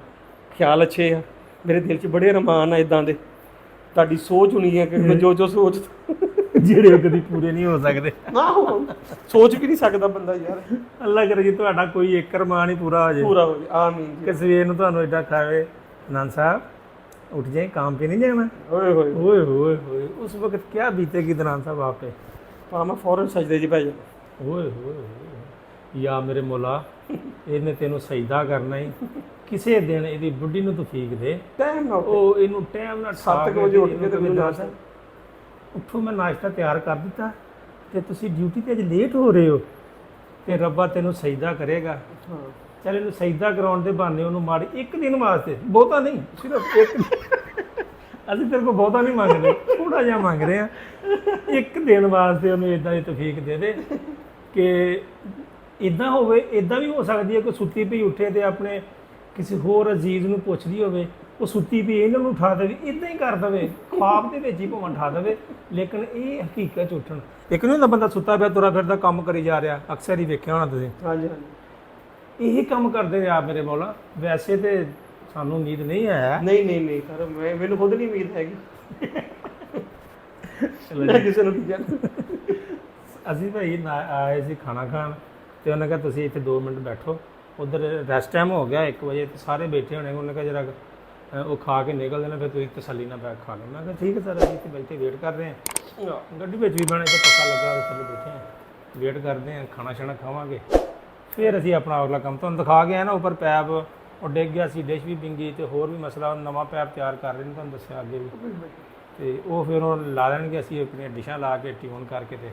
ਖਿਆਲ ਅੱਛੇ ਆ, ਮੇਰੇ ਦਿਲ 'ਚ ਬੜੇ ਅਰਮਾਨ ਆ ਇਦਾਂ ਦੇ। ਤੁਹਾਡੀ ਸੋਚ ਹੋਣੀ ਹੈ ਕਿ ਮੈਂ ਜੋ ਸੋਚ ਜਿਹੜੇ ਉਹ ਕਦੀ ਪੂਰੇ ਨਹੀਂ ਹੋ ਸਕਦੇ। ਨਾ ਸੋਚ ਵੀ ਨਹੀਂ ਸਕਦਾ ਬੰਦਾ ਯਾਰ। ਅੱਲਾਹ ਕਰੇ ਜੀ ਤੁਹਾਡਾ ਕੋਈ ਇੱਕ ਅਰਮਾਨ ਹੀ ਪੂਰਾ ਹੋ ਜਾਏ। ਪੂਰਾ ਹੋ ਜਾਏ, ਆਮੀਨ ਜੀ। ਕਿ ਸਵੇਰ ਨੂੰ ਤੁਹਾਨੂੰ ਏਡਾ ਖਾਵੇ ਨਾਨ ਸਾਹਿਬ ਉੱਠ ਜਾਏ, ਕੰਮ पे नहीं जाना। ਓਏ ਹੋਏ ਓਏ ਹੋਏ ਹੋਏ ਉਸ ਵਕਤ क्या बीतेगी नान साहब आप पे। ਪਾ ਮੈਂ ਫੌਰਨ ਸਜਦੇ 'ਚ ਪੈ ਜਾ। ਓਏ ਹੋਏ ਹੋਏ ਯਾ ਮੇਰੇ ਮੌਲਾ, ਇਹਨੇ ਤੈਨੂੰ ਸਜਦਾ ਕਰਨਾ ਹੀ ਕਿਸੇ ਦਿਨ। ਇਹਦੀ ਬੁੱਢੀ ਨੂੰ ਤੌਫੀਕ ਦੇ, ਟਾਈਮ ਨਾਲ ਉਹ ਇਹਨੂੰ ਟਾਈਮ ਨਾਲ 7 ਵਜੇ ਉੱਠ ਕੇ ਤੇ ਮੈਨੂੰ ਨਾਸ਼ਤਾ ਉੱਠੋ, ਮੈਂ ਨਾਸ਼ਤਾ ਤਿਆਰ ਕਰ ਦਿੱਤਾ ਤੇ ਤੁਸੀਂ ਡਿਊਟੀ ਤੇ ਅੱਜ ਲੇਟ ਹੋ ਰਹੇ ਹੋ, ਤੇ ਰੱਬਾ ਤੈਨੂੰ ਸਜਦਾ ਕਰੇਗਾ। ਹਾਂ ਚੱਲ ਇਹਨੂੰ ਸਜਦਾ ਕਰਾਉਣ ਦੇ ਬਹਾਨੇ ਉਹਨੂੰ ਮਾੜੀ ਇੱਕ ਦਿਨ ਵਾਸਤੇ, ਬਹੁਤਾ ਨਹੀਂ, ਸਿਰਫ ਇੱਕ ਅਸੀਂ ਤੇਰੇ ਕੋਲ ਬਹੁਤਾ ਨਹੀਂ ਮੰਗਦੇ, ਥੋੜਾ ਜਿਹਾ ਮੰਗ ਰਹੇ ਆ। ਇੱਕ ਦਿਨ ਵਾਸਤੇ ਉਹਨੂੰ ਇਦਾਂ ਦੀ ਤੌਫੀਕ ਦੇ ਦੇ ਕਿ ਇਦਾਂ ਹੋਵੇ। ਇਦਾਂ ਵੀ ਹੋ ਸਕਦੀ ਹੈ ਕਿ ਸੁੱਤੀ ਪਈ ਉੱਠੇ ਤੇ ਆਪਣੇ ਕਿਸੇ ਹੋਰ ਅਜ਼ੀਜ਼ ਨੂੰ ਪੁੱਛਦੀ ਹੋਵੇ, ਉਹ ਸੁੱਤੀ ਪਈ ਇਹਨਾਂ ਨੂੰ ਉਠਾ ਦੇਵੇ, ਇਦਾਂ ਹੀ ਕਰ ਦੇਵੇ, ਖਾਬ ਦੇ ਵਿੱਚ ਹੀ ਭਾਵੇਂ ਉਠਾ ਦੇਵੇ, ਲੇਕਿਨ ਇਹ ਹਕੀਕਤ 'ਚ ਉੱਠਣ। ਇੱਕ ਨਹੀਂ ਹੁੰਦਾ ਬੰਦਾ ਸੁੱਤਾ ਪਿਆ ਤੁਰਾ ਫਿਰਦਾ ਕੰਮ ਕਰੀ ਜਾ ਰਿਹਾ, ਅਕਸਰ ਹੀ ਵੇਖਿਆ ਹੋਣਾ ਤੁਸੀਂ। ਹਾਂਜੀ ਹਾਂਜੀ ਇਹੀ ਕੰਮ ਕਰਦੇ ਆ ਮੇਰੇ ਮੌਲਾ। ਵੈਸੇ ਤੇ ਸਾਨੂੰ ਉਮੀਦ ਨਹੀਂ ਹੈ। ਨਹੀਂ ਸਰ, ਮੈਨੂੰ ਖੁਦ ਨਹੀਂ ਉਮੀਦ ਹੈਗੀ। ਮੈਂ ਕਿਸੇ ਨੂੰ ਕੀ ਅਸੀਂ ਭਾਈ ਆਏ ਸੀ ਖਾਣਾ ਖਾਣ, ਤੇ ਉਹਨੇ ਕਿਹਾ ਤੁਸੀਂ ਇੱਥੇ 2 ਮਿੰਟ ਬੈਠੋ, ਉਧਰ ਰੈਸਟ ਟਾਈਮ ਹੋ ਗਿਆ 1 ਵਜੇ, ਤੇ ਸਾਰੇ ਬੈਠੇ ਹੋਣੇ। ਉਹਨੇ ਕਿਹਾ ਜਰਾ ਉਹ ਖਾ ਕੇ ਨਿਕਲਦੇ ਨੇ, ਫਿਰ ਤੁਸੀਂ ਤਸੱਲੀ ਨਾਲ ਬੈਠ ਖਾ ਲਓ। ਮੈਂ ਕਿਹਾ ਠੀਕ ਹੈ ਸਰ, ਅਸੀਂ ਇੱਥੇ ਬੈਠੇ ਵੇਟ ਕਰ ਰਹੇ ਹਾਂ। ਗੱਡੀ ਵਿੱਚ ਵੀ ਬਣੇ ਤੇ ਪੱਕਾ ਲੱਗਾ, ਥੱਲੇ ਬੈਠੇ ਹਾਂ, ਵੇਟ ਕਰਦੇ ਹਾਂ, ਖਾਣਾ ਛਾਣਾ ਖਾਵਾਂਗੇ, ਫਿਰ ਅਸੀਂ ਆਪਣਾ ਅਗਲਾ ਕੰਮ ਤੁਹਾਨੂੰ ਦਿਖਾ ਕੇ ਆਏ ਨਾ। ਉੱਪਰ ਪੈਪ ਉਹ ਡਿੱਗ ਗਿਆ ਸੀ, ਡਿਸ਼ ਵੀ ਵਿੰਗੀ, ਤੇ ਹੋਰ ਵੀ ਮਸਲਾ, ਨਵਾਂ ਪੈਪ ਤਿਆਰ ਕਰ ਰਹੇ ਨੇ, ਤੁਹਾਨੂੰ ਦੱਸਿਆ ਅੱਗੇ ਵੀ। ਤੇ ਉਹ ਫਿਰ ਉਹ ਲਾ ਲੈਣਗੇ, ਅਸੀਂ ਆਪਣੀਆਂ ਡਿਸ਼ਾਂ ਲਾ ਕੇ ਟਿਊਨ ਕਰਕੇ ਤੇ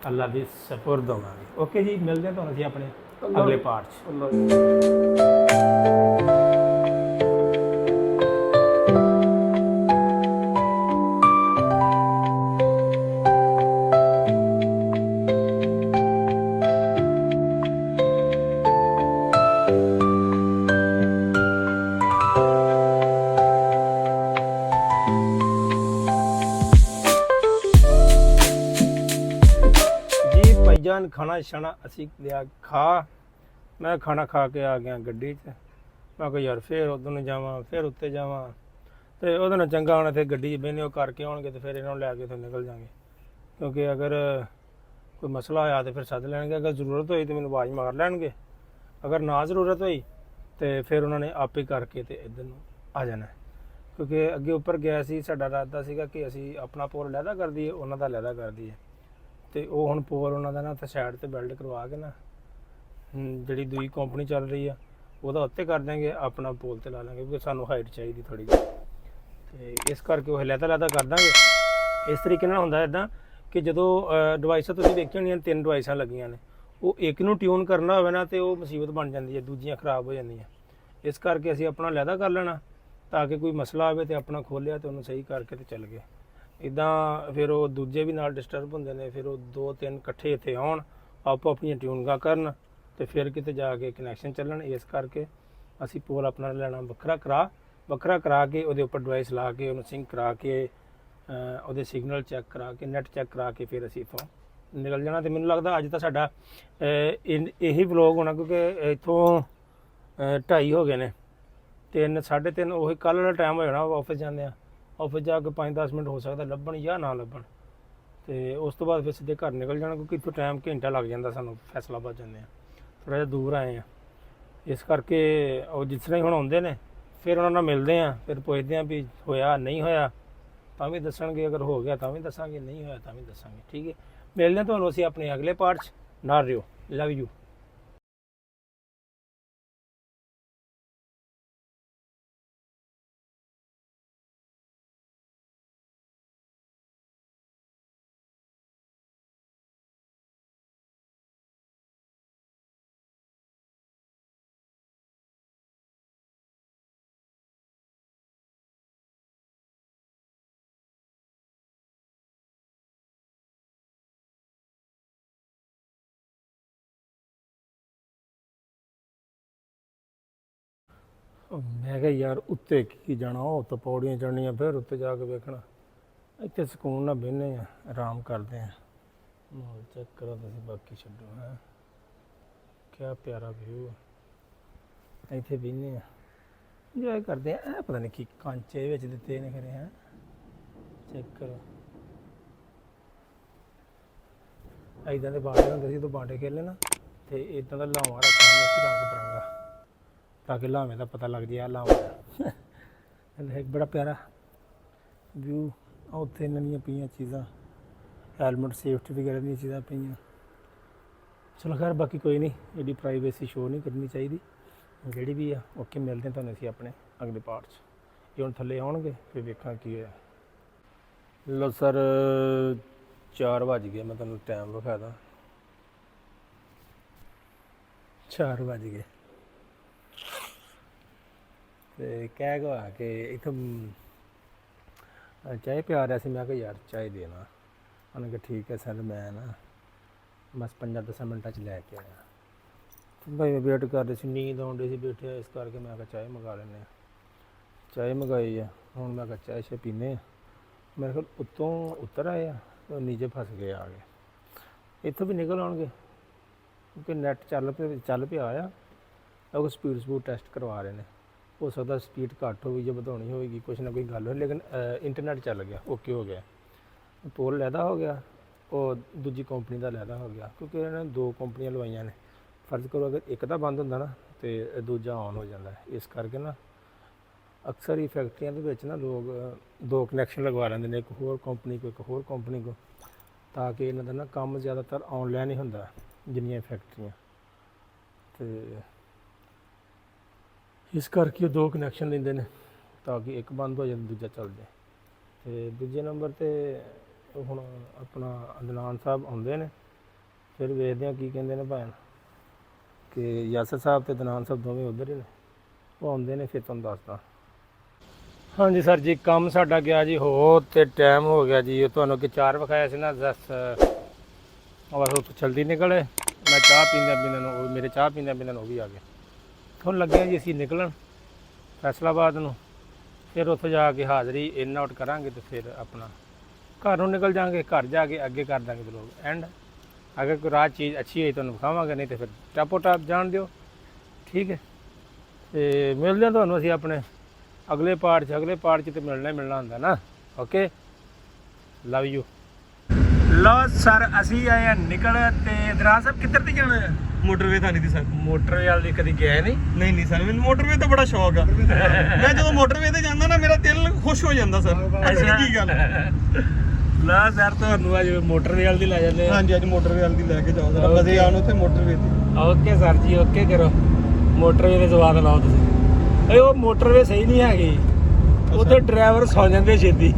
ਅੱਲਾ ਦੀ ਸਪੁਰਦ ਹੋਵਾਂਗੇ। ਓਕੇ ਜੀ, ਮਿਲਦੇ ਹਾਂ ਤੁਹਾਨੂੰ ਅਸੀਂ ਆਪਣੇ ਅਗਲੇ ਪਾਰਟ 'ਚ। ਭਾਈਜਾਨ ਖਾਣਾ ਛਾਣਾ ਅਸੀਂ ਲਿਆ ਖਾ, ਮੈਂ ਖਾਣਾ ਖਾ ਕੇ ਆ ਗਿਆ ਗੱਡੀ 'ਚ। ਮੈਂ ਕਿਹਾ ਯਾਰ ਫਿਰ ਉਧਰ ਨੂੰ ਜਾਵਾਂ, ਫਿਰ ਉੱਤੇ ਜਾਵਾਂ, ਤੇ ਉਹਦੇ ਨਾਲ ਚੰਗਾ ਹੁਣ ਇੱਥੇ ਗੱਡੀ 'ਚ ਬਹਿਨੇ ਉਹ ਕਰਕੇ ਆਉਣਗੇ, ਤੇ ਫਿਰ ਇਹਨਾਂ ਨੂੰ ਲੈ ਕੇ ਉੱਥੋਂ ਨਿਕਲ ਜਾਵਾਂਗੇ। ਕਿਉਂਕਿ ਅਗਰ ਕੋਈ ਮਸਲਾ ਹੋਇਆ ਤਾਂ ਫਿਰ ਸੱਦ ਲੈਣਗੇ, ਅਗਰ ਜ਼ਰੂਰਤ ਹੋਈ ਤਾਂ ਮੈਨੂੰ ਆਵਾਜ਼ ਮਾਰ ਲੈਣਗੇ, ਅਗਰ ਨਾ ਜ਼ਰੂਰਤ ਹੋਈ ਤੇ ਫਿਰ ਉਹਨਾਂ ਨੇ ਆਪੇ ਕਰਕੇ ਤੇ ਇੱਧਰ ਨੂੰ ਆ ਜਾਣਾ, ਕਿਉਂਕਿ ਅੱਗੇ ਉੱਪਰ ਗਿਆ ਸੀ ਸਾਡਾ ਇਰਾਦਾ ਸੀਗਾ ਕਿ ਅਸੀਂ ਆਪਣਾ ਪੋਲ ਲਹਿਦਾ ਕਰ ਦਈਏ, ਉਹਨਾਂ ਦਾ ਲਹਿਦਾ ਕਰ ਦਈਏ। ਤੇ ਉਹ ਹੁਣ ਪੋਲ ਉਹਨਾਂ ਦਾ ਨਾ ਉੱਥੇ ਸਾਈਡ ਤੇ ਬਿਲਡ ਕਰਵਾ ਕੇ ਨਾ ਜਿਹੜੀ ਦੂਜੀ ਕੰਪਨੀ ਚੱਲ ਰਹੀ ਆ ਉਹਦਾ ਉੱਤੇ ਕਰ ਦਾਂਗੇ, ਆਪਣਾ ਪੋਲ ਤੇ ਲਾ ਲਾਂਗੇ, ਕਿਉਂਕਿ ਸਾਨੂੰ ਹਾਈਟ ਚਾਹੀਦੀ ਥੋੜੀ ਜਿਹੀ, ਤੇ ਇਸ ਕਰਕੇ ਉਹ ਲਹਿਦਾ ਕਰ ਦਾਂਗੇ। ਇਸ ਤਰੀਕੇ ਨਾਲ ਹੁੰਦਾ ਇੱਦਾਂ ਕਿ ਜਦੋਂ ਡਿਵਾਈਸਾਂ ਤੁਸੀਂ ਦੇਖੀਆਂ ਹੋਣੀਆਂ 3 ਡਿਵਾਈਸਾਂ ਲੱਗੀਆਂ ਨੇ, ਉਹ ਇੱਕ ਨੂੰ ਟਿਊਨ ਕਰਨਾ ਹੋਵੇ ਨਾ ਤੇ ਉਹ ਮੁਸੀਬਤ ਬਣ ਜਾਂਦੀ ਹੈ, ਦੂਜੀਆਂ ਖਰਾਬ ਹੋ ਜਾਂਦੀਆਂ। ਇਸ ਕਰਕੇ ਅਸੀਂ ਆਪਣਾ ਲਹਿਦਾ ਕਰ ਲੈਣਾ ਤਾਂ ਕਿ ਕੋਈ ਮਸਲਾ ਆਵੇ ਤੇ ਆਪਣਾ ਖੋਲਿਆ ਤੇ ਉਹਨੂੰ ਸਹੀ ਕਰਕੇ ਤੇ ਚੱਲ ਗਏ। ਇੱਦਾਂ ਫਿਰ ਉਹ ਦੂਜੇ ਵੀ ਨਾਲ ਡਿਸਟਰਬ ਹੁੰਦੇ ਨੇ, ਫਿਰ ਉਹ 2-3 ਇਕੱਠੇ ਇੱਥੇ ਆਉਣ, ਆਪੋ ਆਪਣੀਆਂ ਟਿਊਨਿੰਗਾਂ ਕਰਨ ਤੇ ਫਿਰ ਕਿਤੇ ਜਾ ਕੇ ਕਨੈਕਸ਼ਨ ਚੱਲਣ। ਇਸ ਕਰਕੇ ਅਸੀਂ ਪੋਲ ਆਪਣਾ ਲੈਣਾ ਵੱਖਰਾ ਕਰਾ ਕੇ ਉਹਦੇ ਉੱਪਰ ਡਿਵਾਈਸ ਲਾ ਕੇ ਉਹਨੂੰ ਸਿੰਕ ਕਰਾ ਕੇ ਉਹਦੇ ਸਿਗਨਲ ਚੈੱਕ ਕਰਾ ਕੇ ਨੈਟ ਚੈੱਕ ਕਰਾ ਕੇ ਫਿਰ ਅਸੀਂ ਇੱਥੋਂ ਨਿਕਲ ਜਾਣਾ। ਤੇ ਮੈਨੂੰ ਲੱਗਦਾ ਅੱਜ ਤਾਂ ਸਾਡਾ ਇਹੀ ਵਲੋਗ ਹੋਣਾ, ਕਿਉਂਕਿ ਇੱਥੋਂ 2:30 ਹੋ ਗਏ ਨੇ, 3-3:30 ਉਹੀ ਕੱਲ੍ਹ ਵਾਲਾ ਟਾਈਮ ਹੋ ਜਾਣਾ। ਆਫਿਸ ਜਾਂਦੇ ਆ, ਆਫਿਸ ਜਾ ਕੇ 5-10 ਮਿੰਟ ਹੋ ਸਕਦਾ ਲੱਭਣ ਜਾਂ ਨਾ ਲੱਭਣ, ਤੇ ਉਸ ਤੋਂ ਬਾਅਦ ਫਿਰ ਸਿੱਧੇ ਘਰ ਨਿਕਲ ਜਾਣਾ, ਕਿਉਂਕਿ ਇੱਥੋਂ ਟਾਈਮ ਘੰਟਾ ਲੱਗ ਜਾਂਦਾ ਸਾਨੂੰ, ਫੈਸਲਾਬਾਦ ਜਾਂਦੇ ਆ, ਥੋੜ੍ਹਾ ਜਿਹਾ ਦੂਰ ਆਏ ਆ। ਇਸ ਕਰਕੇ ਉਹ ਜਿਸ ਤਰ੍ਹਾਂ ਹੀ ਹੁਣ ਆਉਂਦੇ ਨੇ ਫਿਰ ਉਹਨਾਂ ਨਾਲ ਮਿਲਦੇ ਆ, ਫਿਰ ਪੁੱਛਦੇ ਆ ਵੀ ਹੋਇਆ ਨਹੀਂ ਹੋਇਆ ਤਾਂ ਵੀ ਦੱਸਣਗੇ, ਅਗਰ ਹੋ ਗਿਆ ਤਾਂ ਵੀ ਦੱਸਾਂਗੇ, ਨਹੀਂ ਹੋਇਆ ਤਾਂ ਵੀ ਦੱਸਾਂਗੇ। ਠੀਕ ਹੈ, ਮਿਲਦੇ ਹਾਂ ਤੁਹਾਨੂੰ ਅਸੀਂ ਆਪਣੇ ਅਗਲੇ ਪਾਰਟ 'ਚ। ਨਾਲ ਰਿਓ, ਲਵ ਯੂ। ਮੈਂ ਕਿਹਾ ਯਾਰ ਉੱਤੇ ਕੀ ਜਾਣਾ, ਉਹ ਤਾਂ ਪੌੜੀਆਂ ਚੜ੍ਹਨੀਆਂ, ਫਿਰ ਉੱਤੇ ਜਾ ਕੇ ਵੇਖਣਾ। ਇੱਥੇ ਸਕੂਨ ਨਾਲ ਬਹਿੰਦੇ ਆ, ਆਰਾਮ ਕਰਦੇ ਆ, ਮਾਹੌਲ ਚੈੱਕ ਕਰੋ ਤੁਸੀਂ, ਬਾਕੀ ਛੱਡੋ। ਹੈ ਕਿਆ ਪਿਆਰਾ ਵਿਊ ਹੈ, ਇੱਥੇ ਬਹਿੰਦੇ ਆ, ਇੰਜੋਏ ਕਰਦੇ ਆ। ਇਹ ਪਤਾ ਨਹੀਂ ਕੀ ਕਾਂਚੇ ਵਿੱਚ ਦਿੱਤੇ ਨੇ ਖਰੇ, ਹੈ ਚੈੱਕ ਕਰੋ। ਇੱਦਾਂ ਦੇ ਬਾਂਡੇ ਹੁੰਦੇ ਸੀ, ਜਦੋਂ ਬਾਂਡੇ ਖੇਲਣੇ ਨਾ ਤੇ ਇੱਦਾਂ ਦਾ ਲਾਵਾਂ ਰੱਖਿਆ ਹੁੰਦਾ ਸੀ ਰੰਗ ਬਰੰਗਾ, ਤਾਂ ਕਿ ਲਾਵੇਂ ਦਾ ਪਤਾ ਲੱਗ ਜਾਏ ਆ ਲਾਵਾਂ। ਇੱਕ ਬੜਾ ਪਿਆਰਾ ਵਿਊ। ਉੱਥੇ ਇਹਨਾਂ ਦੀਆਂ ਪਈਆਂ ਚੀਜ਼ਾਂ, ਹੈਲਮਟ ਸੇਫਟੀ ਵਗੈਰਾ ਦੀਆਂ ਚੀਜ਼ਾਂ ਪਈਆਂ। ਚਲੋ ਖੈਰ, ਬਾਕੀ ਕੋਈ ਨਹੀਂ, ਇਹਦੀ ਪ੍ਰਾਈਵੇਸੀ ਸ਼ੋਅ ਨਹੀਂ ਕਰਨੀ ਚਾਹੀਦੀ, ਜਿਹੜੀ ਵੀ ਆ। ਓਕੇ, ਮਿਲਦੇ ਹਾਂ ਤੁਹਾਨੂੰ ਅਸੀਂ ਆਪਣੇ ਅਗਲੇ ਪਾਰਟ 'ਚ। ਇਹ ਹੁਣ ਥੱਲੇ ਆਉਣਗੇ ਫਿਰ ਵੇਖਾਂ ਕੀ ਹੋਇਆ। ਲੋ ਸਰ, 4 ਵੱਜ ਗਏ, ਮੈਂ ਤੁਹਾਨੂੰ ਟਾਈਮ ਵਿਖਾ ਦਾਂ, 4 ਵੱਜ ਗਏ। ਤੇ ਕਹਿ ਗਿਆ ਕਿ ਇੱਥੋਂ ਚਾਹ ਪਿਆ ਰਿਹਾ ਸੀ, ਮੈਂ ਕਿਹਾ ਯਾਰ ਚਾਹ ਦੇਣਾ। ਉਹਨੇ ਕਿਹਾ ਠੀਕ ਹੈ ਸਰ, ਮੈਂ ਨਾ ਬਸ 5-10 ਮਿੰਟਾਂ 'ਚ ਲੈ ਕੇ ਆਇਆ। ਭਾਈ ਵੇਟ ਕਰਦੇ ਸੀ, ਨੀਂਦ ਆਉਂਦੀ ਸੀ ਬੈਠੇ, ਇਸ ਕਰਕੇ ਮੈਂ ਕਿਹਾ ਚਾਹ ਮੰਗਾ ਲੈਂਦੇ ਹਾਂ। ਚਾਹ ਮੰਗਾਈ ਆ, ਹੁਣ ਮੈਂ ਕਿਹਾ ਚਾਹ ਪੀਂਦੇ ਹਾਂ। ਮੇਰੇ ਕੋਲ ਉੱਤੋਂ ਉੱਤਰ ਆਏ ਆ, ਨੀਚੇ ਫਸ ਗਏ ਆ ਗਏ। ਇੱਥੋਂ ਵੀ ਨਿਕਲ ਆਉਣਗੇ, ਕਿਉਂਕਿ ਨੈਟ ਚੱਲ ਪਿਆ ਆ। ਉਹ ਸਪੀਡ ਟੈਸਟ ਕਰਵਾ ਰਹੇ ਨੇ, ਹੋ ਸਕਦਾ ਸਪੀਡ ਘੱਟ ਹੋਵੇ ਜਾਂ ਵਧਾਉਣੀ ਹੋਵੇਗੀ, ਕੁਛ ਨਾ ਕੋਈ ਗੱਲ ਹੋਈ, ਲੇਕਿਨ ਇੰਟਰਨੈਟ ਚੱਲ ਗਿਆ, ਓਕੇ ਹੋ ਗਿਆ। ਪੋਲ ਲਹਿਦਾ ਹੋ ਗਿਆ, ਉਹ ਦੂਜੀ ਕੰਪਨੀ ਦਾ ਲਹਿਦਾ ਹੋ ਗਿਆ, ਕਿਉਂਕਿ ਇਹਨਾਂ ਨੇ 2 ਕੰਪਨੀਆਂ ਲਵਾਈਆਂ ਨੇ। ਫਰਜ਼ ਕਰੋ ਅਗਰ ਇੱਕ ਦਾ ਬੰਦ ਹੁੰਦਾ ਨਾ ਤੇ ਦੂਜਾ ਔਨ ਹੋ ਜਾਂਦਾ। ਇਸ ਕਰਕੇ ਨਾ ਅਕਸਰ ਹੀ ਫੈਕਟਰੀਆਂ ਦੇ ਵਿੱਚ ਨਾ ਲੋਕ 2 ਕਨੈਕਸ਼ਨ ਲਗਵਾ ਲੈਂਦੇ ਨੇ, ਇੱਕ ਹੋਰ ਕੰਪਨੀ ਕੋ ਇੱਕ ਹੋਰ ਕੰਪਨੀ ਕੋ, ਤਾਂ ਕਿ ਇਹਨਾਂ ਦਾ ਨਾ ਕੰਮ ਜ਼ਿਆਦਾਤਰ ਆਨਲਾਈਨ ਹੀ ਹੁੰਦਾ ਜਿੰਨੀਆਂ ਫੈਕਟਰੀਆਂ। ਤੇ ਇਸ ਕਰਕੇ ਉਹ 2 ਕਨੈਕਸ਼ਨ ਲੈਂਦੇ ਨੇ ਤਾਂ ਕਿ ਇੱਕ ਬੰਦ ਹੋ ਜਾਵੇ ਦੂਜਾ ਚੱਲ ਜਾਏ। ਤੇ ਦੂਜੇ ਨੰਬਰ 'ਤੇ ਹੁਣ ਆਪਣਾ ਅਦਨਾਨ ਸਾਹਿਬ ਆਉਂਦੇ ਨੇ, ਫਿਰ ਵੇਖਦੇ ਹਾਂ ਕੀ ਕਹਿੰਦੇ ਨੇ ਭੈਣ, ਕਿ ਯਾਸਰ ਸਾਹਿਬ ਤੇ ਅਦਨਾਨ ਸਾਹਿਬ ਦੋਵੇਂ ਉੱਧਰ ਹੀ ਨੇ, ਉਹ ਆਉਂਦੇ ਨੇ ਫਿਰ ਤੁਹਾਨੂੰ ਦੱਸਦਾ। ਹਾਂਜੀ ਸਰ ਜੀ, ਕੰਮ ਸਾਡਾ ਗਿਆ ਜੀ ਹੋ ਤੇ ਟਾਈਮ ਹੋ ਗਿਆ ਜੀ। ਤੁਹਾਨੂੰ ਕਿ 4 ਵਿਖਾਇਆ ਸੀ ਨਾ, 10 ਬਸ ਉੱਥੋਂ ਜਲਦੀ ਨਿਕਲੇ। ਮੈਂ ਚਾਹ ਪੀਂਦਿਆਂ ਨੂੰ, ਉਹ ਮੇਰੇ ਚਾਹ ਪੀਂਦਿਆਂ ਨੂੰ ਉਹ ਵੀ ਆ ਗਏ। ਹੁਣ ਲੱਗਿਆ ਜੀ ਅਸੀਂ ਨਿਕਲਣ ਫੈਸਲਾਬਾਦ ਨੂੰ, ਫਿਰ ਉੱਥੇ ਜਾ ਕੇ ਹਾਜ਼ਰੀ ਇਨ ਆਊਟ ਕਰਾਂਗੇ ਤੇ ਫਿਰ ਆਪਣਾ ਘਰ ਨੂੰ ਨਿਕਲ ਜਾਵਾਂਗੇ। ਘਰ ਜਾ ਕੇ ਅੱਗੇ ਕਰ ਦਾਂਗੇ ਵਲੋਗ ਐਂਡ। ਅਗਰ ਕੋਈ ਰਾਹ ਚੀਜ਼ ਅੱਛੀ ਹੋਈ ਤੁਹਾਨੂੰ ਵਿਖਾਵਾਂਗੇ, ਨਹੀਂ ਤਾਂ ਫਿਰ ਟਾਪੋ ਟਾਪ ਜਾਣ ਦਿਓ। ਠੀਕ ਹੈ, ਤੇ ਮਿਲਦੇ ਹਾਂ ਤੁਹਾਨੂੰ ਅਸੀਂ ਆਪਣੇ ਅਗਲੇ ਪਾਰਟ 'ਚ। ਅਗਲੇ ਪਾਰਟ 'ਚ ਤਾਂ ਮਿਲਣਾ ਹੀ ਮਿਲਣਾ ਹੁੰਦਾ ਨਾ। Okay, love you. ਲੋ ਸਰ ਅਸੀਂ ਆਏ ਆ ਨਿਕਲ ਤੇ ਦਰਾਜ ਸਾਹਿਬ ਕਿੱਧਰ ਤੇ ਜਾਣਾ ਹੈ? ਮੋਟਰਵੇ ਤਾਂ ਨਹੀਂ ਦੀ ਸਰ ਮੋਟਰ ਵਾਲ ਦੀ ਕਦੀ ਗਏ ਨਹੀਂ? ਨਹੀਂ ਸਰ ਮੈਨੂੰ ਮੋਟਰਵੇ ਤੋਂ ਬੜਾ ਸ਼ੌਕ ਆ ਮੈਂ ਜਦੋਂ ਮੋਟਰਵੇ ਤੇ ਜਾਂਦਾ ਨਾ ਮੇਰਾ ਦਿਲ ਖੁਸ਼ ਹੋ ਜਾਂਦਾ ਸਰ ਕੀ ਗੱਲ ਲਾ ਸਰ ਤੁਹਾਨੂੰ ਅੱਜ ਮੋਟਰ ਵਾਲ ਦੀ ਲੈ ਜਾਂਦੇ ਆ। ਹਾਂਜੀ ਅੱਜ ਮੋਟਰਵੇ ਵਾਲ ਦੀ ਲੈ ਕੇ ਜਾਓ ਜਰਾ ਮਜ਼ੇ ਆਉਣ ਉੱਥੇ ਮੋਟਰਵੇ ਤੇ ਓਕੇ ਸਰ ਜੀ ਓਕੇ ਕਰੋ ਮੋਟਰਵੇ ਦੇ ਸਵਾਦ ਲਾਓ ਤੁਸੀਂ। ਓਏ ਉਹ ਮੋਟਰਵੇ ਸਹੀ ਨਹੀਂ ਹੈਗੀ ਉੱਥੇ ਡਰਾਈਵਰ ਸੌ ਜਾਂਦੇ ਛੇਤੀ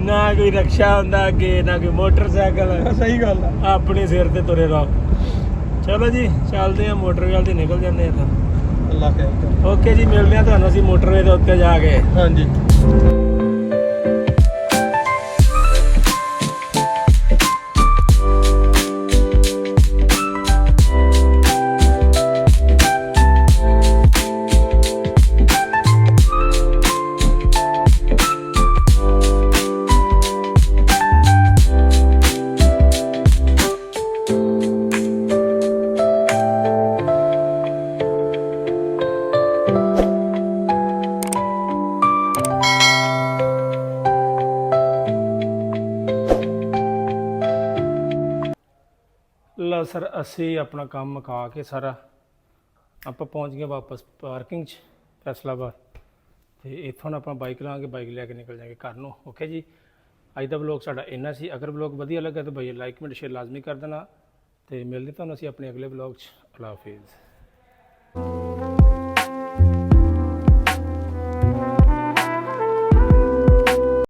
ਨਾ ਕੋਈ ਰਕਸ਼ਾ ਹੁੰਦਾ ਅੱਗੇ ਨਾ ਕੋਈ ਮੋਟਰਸਾਈਕਲ ਸਹੀ ਗੱਲ ਆ ਆਪਣੇ ਸਿਰ ਤੇ ਤੁਰੇ ਰਹੋ। ਚਲੋ ਜੀ ਚੱਲਦੇ ਆ ਮੋਟਰਵੇ ਵੱਲ ਤੇ ਨਿਕਲ ਜਾਂਦੇ ਆ ਤਾਂ। ਅੱਲਾ ਖੈਰ ਕਰੇ ਓਕੇ ਜੀ ਮਿਲਦੇ ਆ ਤੁਹਾਨੂੰ ਅਸੀਂ ਮੋਟਰਵੇ ਦੇ ਉੱਤੇ ਜਾ ਕੇ। ਹਾਂਜੀ ਲਓ ਸਰ ਅਸੀਂ ਆਪਣਾ ਕੰਮ ਮੁਕਾ ਕੇ ਸਾਰਾ ਆਪਾਂ ਪਹੁੰਚ ਗਏ ਵਾਪਸ ਪਾਰਕਿੰਗ 'ਚ ਫੈਸਲਾਬਾਦ ਤੇ ਇੱਥੋਂ ਆਪਾਂ ਬਾਈਕ ਲਾਂਗੇ ਬਾਈਕ ਲੈ ਕੇ ਨਿਕਲ ਜਾਵਾਂਗੇ ਘਰ ਨੂੰ। ਓਕੇ ਜੀ ਅੱਜ ਦਾ ਵਲੌਗ ਸਾਡਾ ਇੰਨਾ ਸੀ। ਅਗਰ ਵਲੌਗ ਵਧੀਆ ਲੱਗਾ ਤਾਂ ਭਾਈ ਲਾਈਕ ਕਮੈਂਟ ਸ਼ੇਅਰ ਲਾਜ਼ਮੀ ਕਰ ਦੇਣਾ ਤੇ ਮਿਲਦੇ ਤੁਹਾਨੂੰ ਅਸੀਂ ਆਪਣੇ ਅਗਲੇ ਵਲੌਗ 'ਚ। ਅੱਲਾ ਹਾਫਿਜ਼।